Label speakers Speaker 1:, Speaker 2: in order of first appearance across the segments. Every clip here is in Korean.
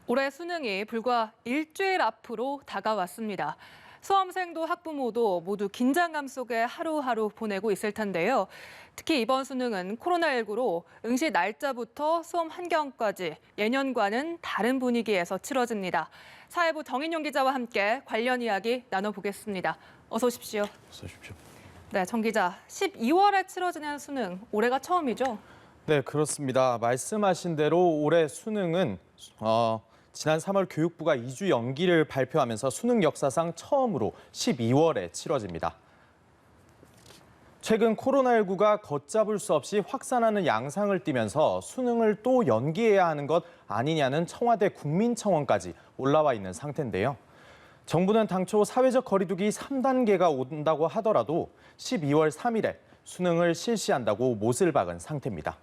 Speaker 1: 올해 수능이 불과 일주일 앞으로 다가왔습니다. 수험생도 학부모도 모두 긴장감 속에 하루하루 보내고 있을 텐데요. 특히 이번 수능은 코로나19로 응시 날짜부터 수험 환경까지 예년과는 다른 분위기에서 치러집니다. 사회부 정인용 기자와 함께 관련 이야기 나눠보겠습니다. 어서 오십시오.
Speaker 2: 어서 오십시오.
Speaker 1: 네, 정 기자. 12월에 치러지는 수능, 올해가 처음이죠?
Speaker 2: 네, 그렇습니다. 말씀하신 대로 올해 수능은 지난 3월 교육부가 2주 연기를 발표하면서 수능 역사상 처음으로 12월에 치러집니다. 최근 코로나19가 걷잡을 수 없이 확산하는 양상을 띠면서 수능을 또 연기해야 하는 것 아니냐는 청와대 국민청원까지 올라와 있는 상태인데요. 정부는 당초 사회적 거리두기 3단계가 온다고 하더라도 12월 3일에 수능을 실시한다고 못을 박은 상태입니다.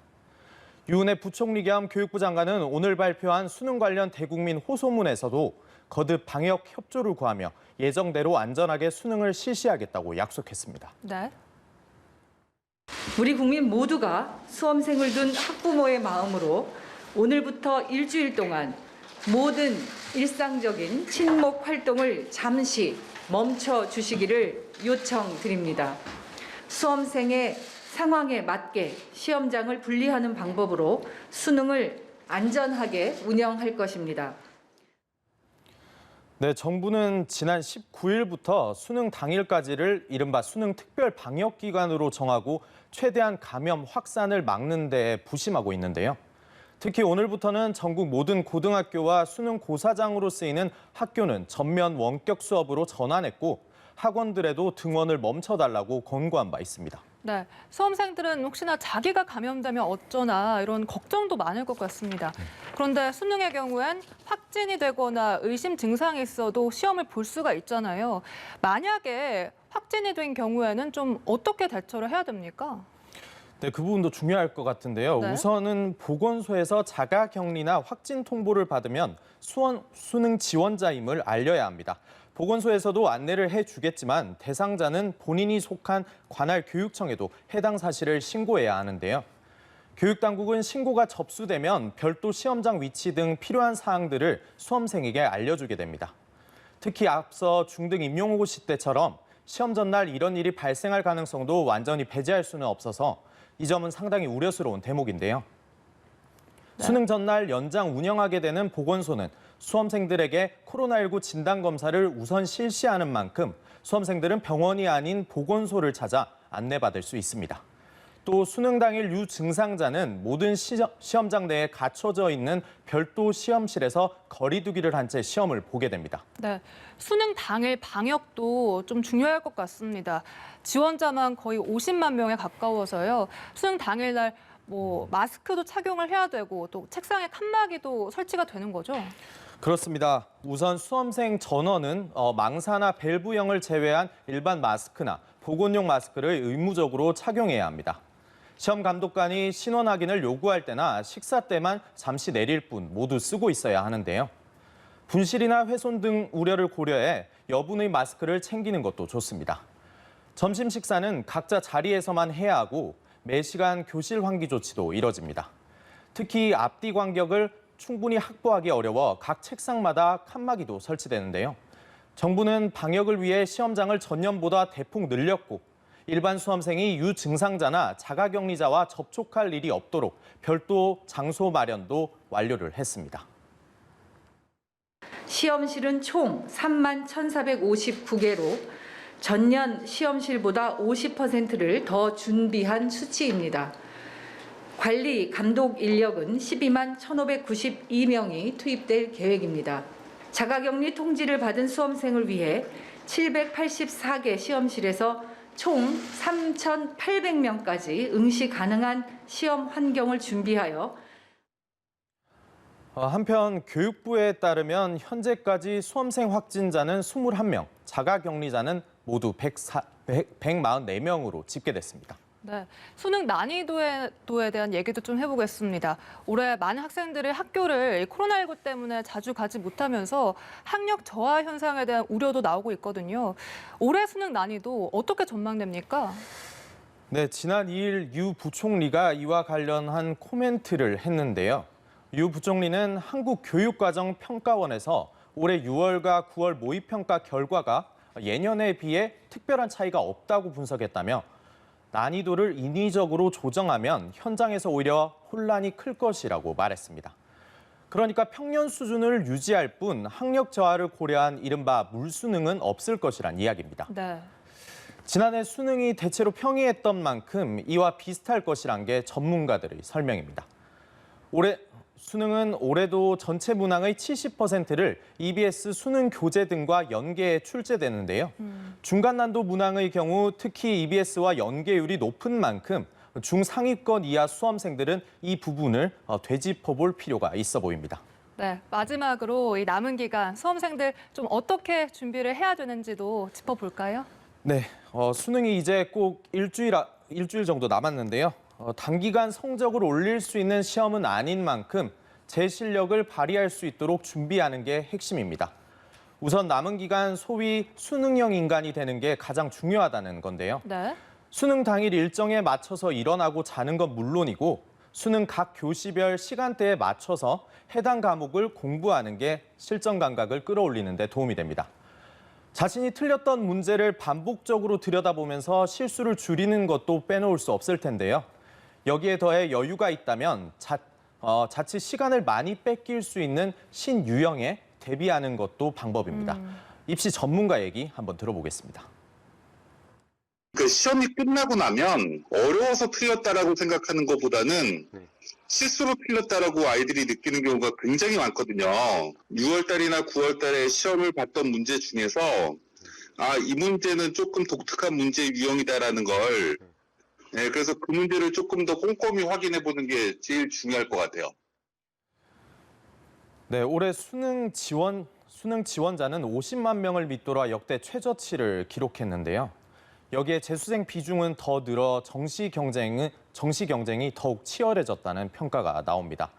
Speaker 2: 유은혜 부총리 겸 교육부 장관은 오늘 발표한 수능 관련 대국민 호소문에서도 거듭 방역 협조를 구하며 예정대로 안전하게 수능을 실시하겠다고 약속했습니다.
Speaker 1: 네.
Speaker 3: 우리 국민 모두가 수험생을 둔 학부모의 마음으로 오늘부터 일주일 동안 모든 일상적인 친목 활동을 잠시 멈춰 주시기를 요청드립니다. 수험생의 상황에 맞게 시험장을 분리하는 방법으로 수능을 안전하게 운영할 것입니다.
Speaker 2: 네, 정부는 지난 19일부터 수능 당일까지를 이른바 수능 특별 방역 기간으로 정하고 최대한 감염 확산을 막는 데 부심하고 있는데요. 특히 오늘부터는 전국 모든 고등학교와 수능 고사장으로 쓰이는 학교는 전면 원격 수업으로 전환했고 학원들에도 등원을 멈춰달라고 권고한 바 있습니다.
Speaker 1: 네, 수험생들은 혹시나 자기가 감염되면 어쩌나 이런 걱정도 많을 것 같습니다. 그런데 수능의 경우엔 확진이 되거나 의심 증상이 있어도 시험을 볼 수가 있잖아요. 만약에 확진이 된 경우에는 좀 어떻게 대처를 해야 됩니까?
Speaker 2: 네, 그 부분도 중요할 것 같은데요.
Speaker 1: 네.
Speaker 2: 우선은 보건소에서 자가격리나 확진 통보를 받으면 수능 지원자임을 알려야 합니다. 보건소에서도 안내를 해주겠지만 대상자는 본인이 속한 관할 교육청에도 해당 사실을 신고해야 하는데요. 교육당국은 신고가 접수되면 별도 시험장 위치 등 필요한 사항들을 수험생에게 알려주게 됩니다. 특히 앞서 중등 임용고시 때처럼 시험 전날 이런 일이 발생할 가능성도 완전히 배제할 수는 없어서 이 점은 상당히 우려스러운 대목인데요.
Speaker 1: 네.
Speaker 2: 수능 전날 연장 운영하게 되는 보건소는 수험생들에게 코로나19 진단검사를 우선 실시하는 만큼 수험생들은 병원이 아닌 보건소를 찾아 안내받을 수 있습니다. 또 수능 당일 유증상자는 모든 시험장 내에 갖춰져 있는 별도 시험실에서 거리 두기를 한 채 시험을 보게 됩니다.
Speaker 1: 네, 수능 당일 방역도 좀 중요할 것 같습니다. 지원자만 거의 50만 명에 가까워서요. 수능 당일날 마스크도 착용을 해야 되고 또 책상에 칸막이도 설치가 되는 거죠?
Speaker 2: 그렇습니다. 우선 수험생 전원은 망사나 밸브형을 제외한 일반 마스크나 보건용 마스크를 의무적으로 착용해야 합니다. 시험 감독관이 신원 확인을 요구할 때나 식사 때만 잠시 내릴 뿐 모두 쓰고 있어야 하는데요. 분실이나 훼손 등 우려를 고려해 여분의 마스크를 챙기는 것도 좋습니다. 점심 식사는 각자 자리에서만 해야 하고 매 시간 교실 환기 조치도 이뤄집니다. 특히 앞뒤 간격을 충분히 확보하기 어려워 각 책상마다 칸막이도 설치되는데요. 정부는 방역을 위해 시험장을 전년보다 대폭 늘렸고 일반 수험생이 유증상자나 자가격리자와 접촉할 일이 없도록 별도 장소 마련도 완료를 했습니다.
Speaker 3: 시험실은 총 3만 1,459개로 전년 시험실보다 50%를 더 준비한 수치입니다. 관리, 감독 인력은 12만 1,592명이 투입될 계획입니다. 자가격리 통지를 받은 수험생을 위해 784개 시험실에서 총 3,800명까지 응시 가능한 시험 환경을 준비하여
Speaker 2: 한편 교육부에 따르면 현재까지 수험생 확진자는 21명, 자가격리자는 모두 144명으로 집계됐습니다.
Speaker 1: 네, 수능 난이도에 대한 얘기도 좀 해보겠습니다. 올해 많은 학생들이 학교를 코로나19 때문에 자주 가지 못하면서 학력 저하 현상에 대한 우려도 나오고 있거든요. 올해 수능 난이도 어떻게 전망됩니까?
Speaker 2: 네, 지난 2일 유 부총리가 이와 관련한 코멘트를 했는데요. 유 부총리는 한국교육과정평가원에서 올해 6월과 9월 모의평가 결과가 예년에 비해 특별한 차이가 없다고 분석했다며 난이도를 인위적으로 조정하면 현장에서 오히려 혼란이 클 것이라고 말했습니다. 그러니까 평년 수준을 유지할 뿐 학력 저하를 고려한 이른바 물수능은 없을 것이란 이야기입니다.
Speaker 1: 네.
Speaker 2: 지난해 수능이 대체로 평이했던 만큼 이와 비슷할 것이란 게 전문가들의 설명입니다. 수능은 올해도 전체 문항의 70%를 EBS 수능 교재 등과 연계해 출제되는데요. 중간 난도 문항의 경우 특히 EBS와 연계율이 높은 만큼 중상위권 이하 수험생들은 이 부분을 되짚어볼 필요가 있어 보입니다.
Speaker 1: 네, 마지막으로 이 남은 기간 수험생들 좀 어떻게 준비를 해야 되는지도 짚어볼까요?
Speaker 2: 네, 수능이 이제 꼭 일주일 정도 남았는데요. 단기간 성적을 올릴 수 있는 시험은 아닌 만큼 제 실력을 발휘할 수 있도록 준비하는 게 핵심입니다. 우선 남은 기간 소위 수능형 인간이 되는 게 가장 중요하다는 건데요.
Speaker 1: 네.
Speaker 2: 수능 당일 일정에 맞춰서 일어나고 자는 건 물론이고 수능 각 교시별 시간대에 맞춰서 해당 과목을 공부하는 게 실전 감각을 끌어올리는 데 도움이 됩니다. 자신이 틀렸던 문제를 반복적으로 들여다보면서 실수를 줄이는 것도 빼놓을 수 없을 텐데요. 여기에 더해 여유가 있다면 자칫 시간을 많이 뺏길 수 있는 신유형에 대비하는 것도 방법입니다. 입시 전문가 얘기 한번 들어보겠습니다.
Speaker 4: 그 시험이 끝나고 나면 어려워서 틀렸다라고 생각하는 것보다는 실수로 틀렸다라고 아이들이 느끼는 경우가 굉장히 많거든요. 6월 달이나 9월 달에 시험을 봤던 문제 중에서 이 문제는 조금 독특한 문제 유형이다라는 걸 그래서 그 문제를 조금 더 꼼꼼히 확인해 보는 게 제일 중요할 것 같아요.
Speaker 2: 네, 올해 수능 지원자는 50만 명을 밑돌아 역대 최저치를 기록했는데요. 여기에 재수생 비중은 더 늘어 정시 경쟁이 더욱 치열해졌다는 평가가 나옵니다.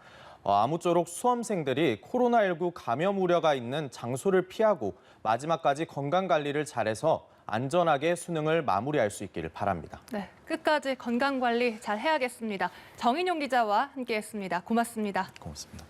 Speaker 2: 아무쪼록 수험생들이 코로나19 감염 우려가 있는 장소를 피하고 마지막까지 건강 관리를 잘해서 안전하게 수능을 마무리할 수 있기를 바랍니다.
Speaker 1: 네, 끝까지 건강 관리 잘 해야겠습니다. 정인용 기자와 함께했습니다. 고맙습니다.
Speaker 2: 고맙습니다.